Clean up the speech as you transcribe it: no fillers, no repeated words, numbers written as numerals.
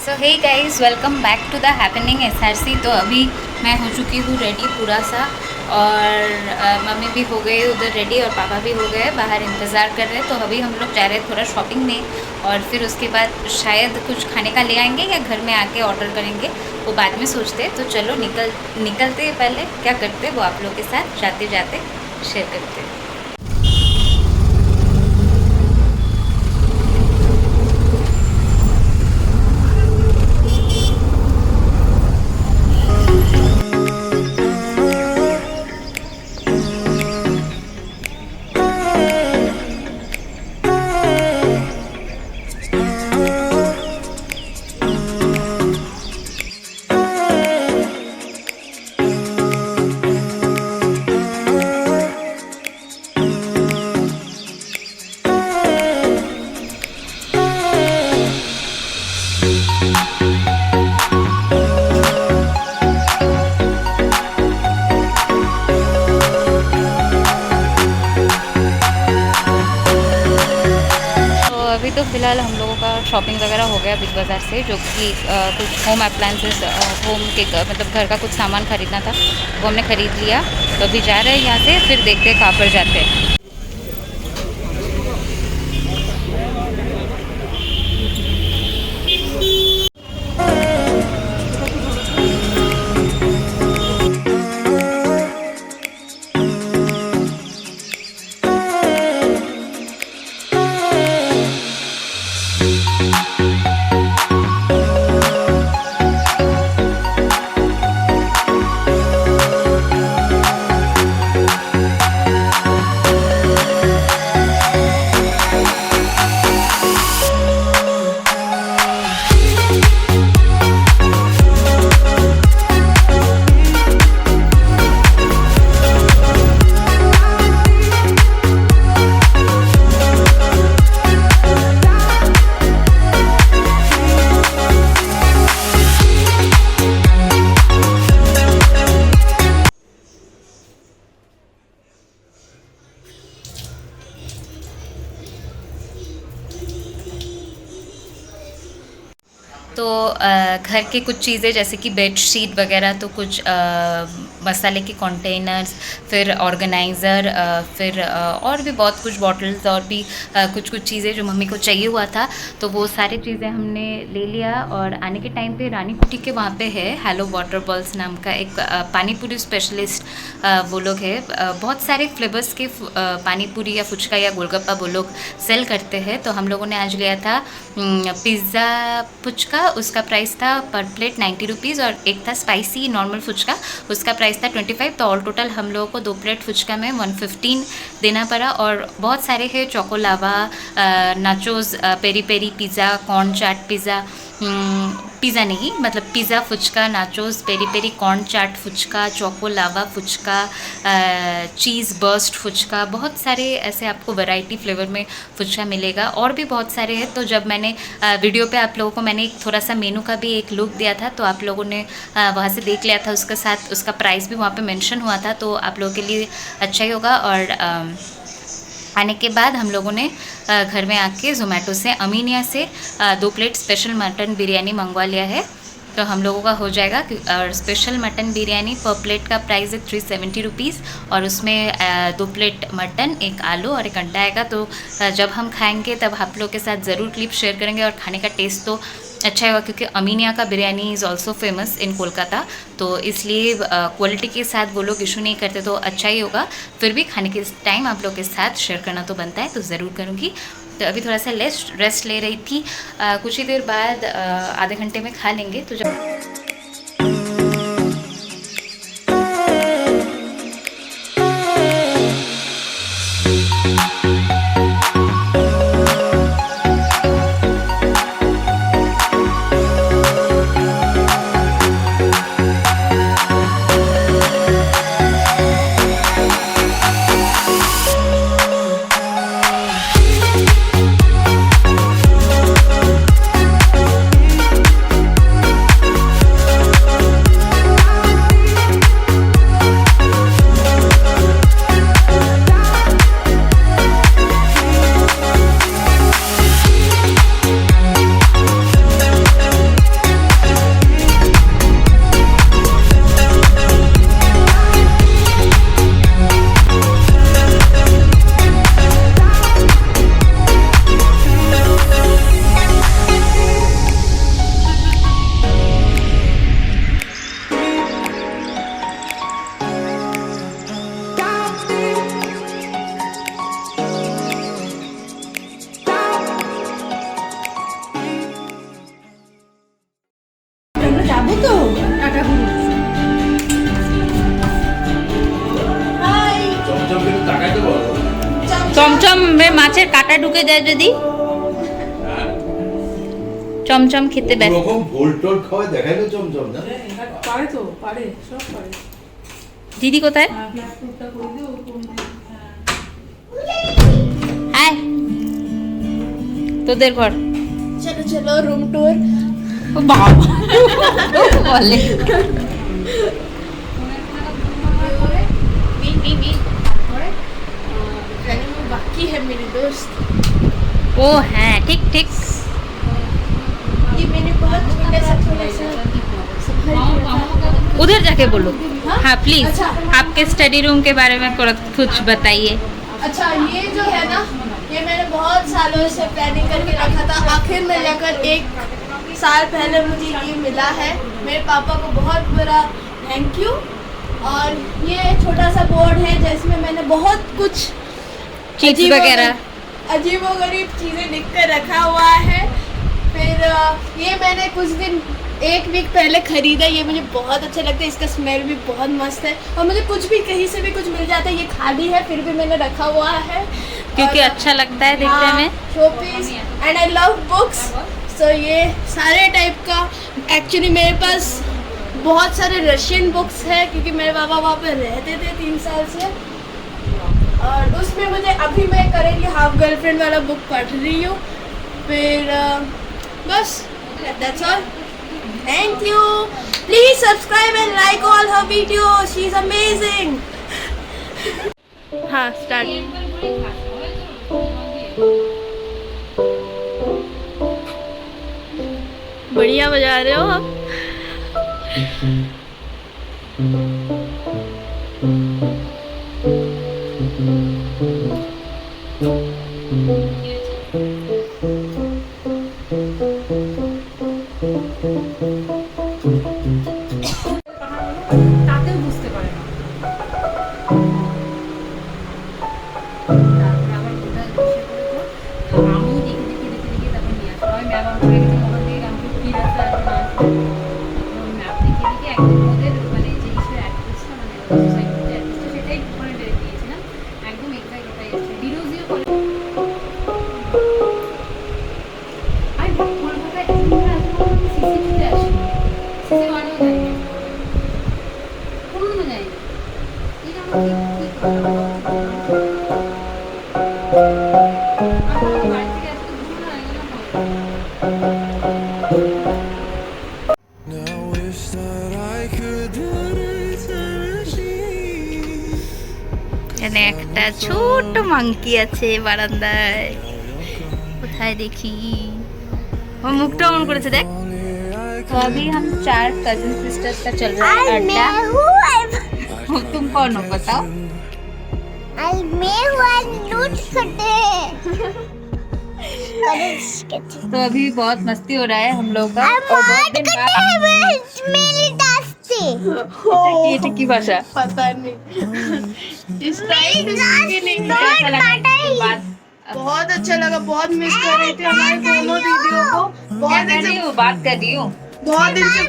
So hey guys, welcome back to the happening SRC. तो अभी मैं हो चुकी हूँ रेडी पूरा सा, और मम्मी भी हो गई उधर रेडी और पापा भी हो गए बाहर इंतज़ार कर रहे हैं। तो अभी हम लोग जा रहे हैं थोड़ा शॉपिंग में, और फिर उसके बाद शायद कुछ खाने का ले आएंगे या घर में आके ऑर्डर करेंगे, वो बाद में सोचते हैं। तो चलो निकलते पहले क्या करते वो आप लोग के साथ जाते जाते शेयर करते हैं। अभी तो फ़िलहाल हम लोगों का शॉपिंग वगैरह हो गया बिग बाज़ार से, जो कि कुछ होम अप्लायंसेस, होम के मतलब घर का कुछ सामान ख़रीदना था, वो हमने ख़रीद लिया। तो अभी जा रहे हैं यहाँ से, फिर देखते हैं कहाँ पर जाते हैं। तो घर के कुछ चीज़ें जैसे कि बेड शीट वगैरह, तो कुछ मसाले के कंटेनर्स, फिर ऑर्गेनाइज़र, फिर और भी बहुत कुछ बॉटल्स, और भी कुछ चीज़ें जो मम्मी को चाहिए हुआ था, तो वो सारी चीज़ें हमने ले लिया। और आने के टाइम पे रानी कुटी के वहाँ पे है हेलो वाटर बॉल्स नाम का एक पानी पूरी स्पेशलिस्ट, वो लोग है। बहुत सारे फ्लेवर्स के पानी पूरी या फुचका या गोलगप्पा वो लोग सेल करते हैं। तो हम लोगों ने आज लिया था पिज़्ज़ा फुचका, उसका प्राइस था पर प्लेट 90 रुपीज़, और एक था स्पाइसी नॉर्मल फुचका, उसका प्राइस था 25। तो ऑल टोटल हम लोगों को 2 प्लेट फुचका में 115 देना पड़ा। और बहुत सारे है, choco lava, nachos, peri peri pizza, corn chaat pizza, pizza नहीं मतलब pizza phuchka, nachos, peri peri, corn chaat phuchka, choco lava phuchka, cheese burst phuchka, बहुत सारे ऐसे आपको वैरायटी फ्लेवर में फुचका मिलेगा, और भी बहुत सारे हैं। तो जब मैंने वीडियो पे आप लोगों को मैंने एक थोड़ा सा मेनू का भी एक लुक दिया था, तो आप लोगों ने वहाँ से देख लिया था, उसके साथ उसका प्राइस भी वहाँ पे मेंशन हुआ था, तो आप लोगों के लिए अच्छा ही होगा। और आने के बाद हम लोगों ने घर में आके ज़ोमैटो से अमीनिया से 2 प्लेट स्पेशल मटन बिरयानी मंगवा लिया है। तो हम लोगों का हो जाएगा। और स्पेशल मटन बिरयानी पर प्लेट का प्राइस है 370 रुपीज़, और उसमें 2 प्लेट मटन, एक आलू और एक अंडा आएगा। तो जब हम खाएंगे तब आप लोग के साथ ज़रूर क्लिप शेयर करेंगे, और खाने का टेस्ट तो अच्छा होगा, क्योंकि अमीनिया का biryani is also famous in Kolkata, तो इसलिए क्वालिटी के साथ वो लोग इशू नहीं करते, तो अच्छा ही होगा। फिर भी खाने के टाइम आप लोग के साथ शेयर करना तो बनता है, तो ज़रूर करूँगी। तो अभी थोड़ा सा रेस्ट ले रही थी, कुछ ही देर बाद आधे घंटे में खा लेंगे। तो जब মাছের কাঁটা ঢুকে যায় যদি চমচম খেতে ব্যস্ত ওরকম ভোল টোল খাওয়া দেখাই না চমচম না পারে তো পারে সব পারে দিদি কোথায় প্লাস্টিকটা করে দিও হাই তোদের ঘর चलो चलो रूम टूर ও বাবা বলে बाकी है मेरी दोस्त ও হ্যাঁ ঠিক ठीक ये मैंने बहुत छोटा सा संभाल लिया था। उधर जाके बोलो हाँ प्लीज अच्छा। आपके स्टडी रूम के बारे में कुछ बताइए अच्छा ये जो है ना ये मैंने बहुत सालों से प्लानिंग करके रखा था आखिर में जाकर 1 साल पहले मुझे ये मिला है मेरे पापा को बहुत बड़ा थैंक यू और ये छोटा सा बोर्ड है जिसमें मैंने बहुत कुछ चिप्स वगैरह अजीबोगरीब चीज़ें लिख कर रखा हुआ है फिर ये मैंने कुछ दिन 1 वीक पहले खरीदा ये मुझे बहुत अच्छा लगता है इसका स्मेल भी बहुत मस्त है और मुझे कुछ भी कहीं से भी कुछ मिल जाता है ये खाली है फिर भी मैंने रखा हुआ है क्योंकि अच्छा लगता है देखने में show piece and I love books so ये सारे टाइप का एक्चुअली मेरे पास बहुत सारे रशियन बुक्स है क्योंकि मेरे पापा वहाँ पे रहते थे 3 साल से और उसमें मुझे अभी मैं करेंगे हाफ गर्लफ्रेंड वाला बुक पढ़ रही हूँ फिर बस that's all thank you please subscribe and like all her video she is amazing हाँ स्टार्ट बढ़िया बजा रहे हो आप তাতেও বুঝতে পারে না তারপরে আবার কোথায় বসে করে তো আমি দেখে তারপরে নিয়ে আসবো আমি ম্যাম করে গেছি ওখান থেকে আমাকে ফ্রি রাস্তা আসবে না ম্যাপ দেখে একদম ওদের মানে যে ইসের অ্যাড্রেসটা মানে সোসাইটির যে অ্যাড্রেসটা সেটাই ওখানে ডেরে দিয়েছিলাম একদম এক্সাক্ট ওটাই এসছে ডিরোজিও কলেজ আমি কলকাতায় সিসিটিতে আসি সিসি ওয়ানেও যাই না কোনোদিনও যাই না এটা আমার কি করা বাড়ি থেকে এত দূর না এগুলো Now wish that I could এখানে একটা ছোট মাংকি আছে বারান্দায় কোথায় দেখি ও মুখটা অন করেছে দেখ तो अभी हम 4 कजिन सिस्टर्स का चल रहा है अड्डा तुम कौन हो बताओ तो अभी बहुत मस्ती हो रहा है हम लोग का और बहुत दिन बाद ये की भाषा पता नहीं इस टाइम कैसा लगा इसके बाद बहुत अच्छा लगा बहुत मिस कर रही थी हमारे दोनों दीदियों को क्या कर रही हूँ बात कर रही हूँ बहुत दिन से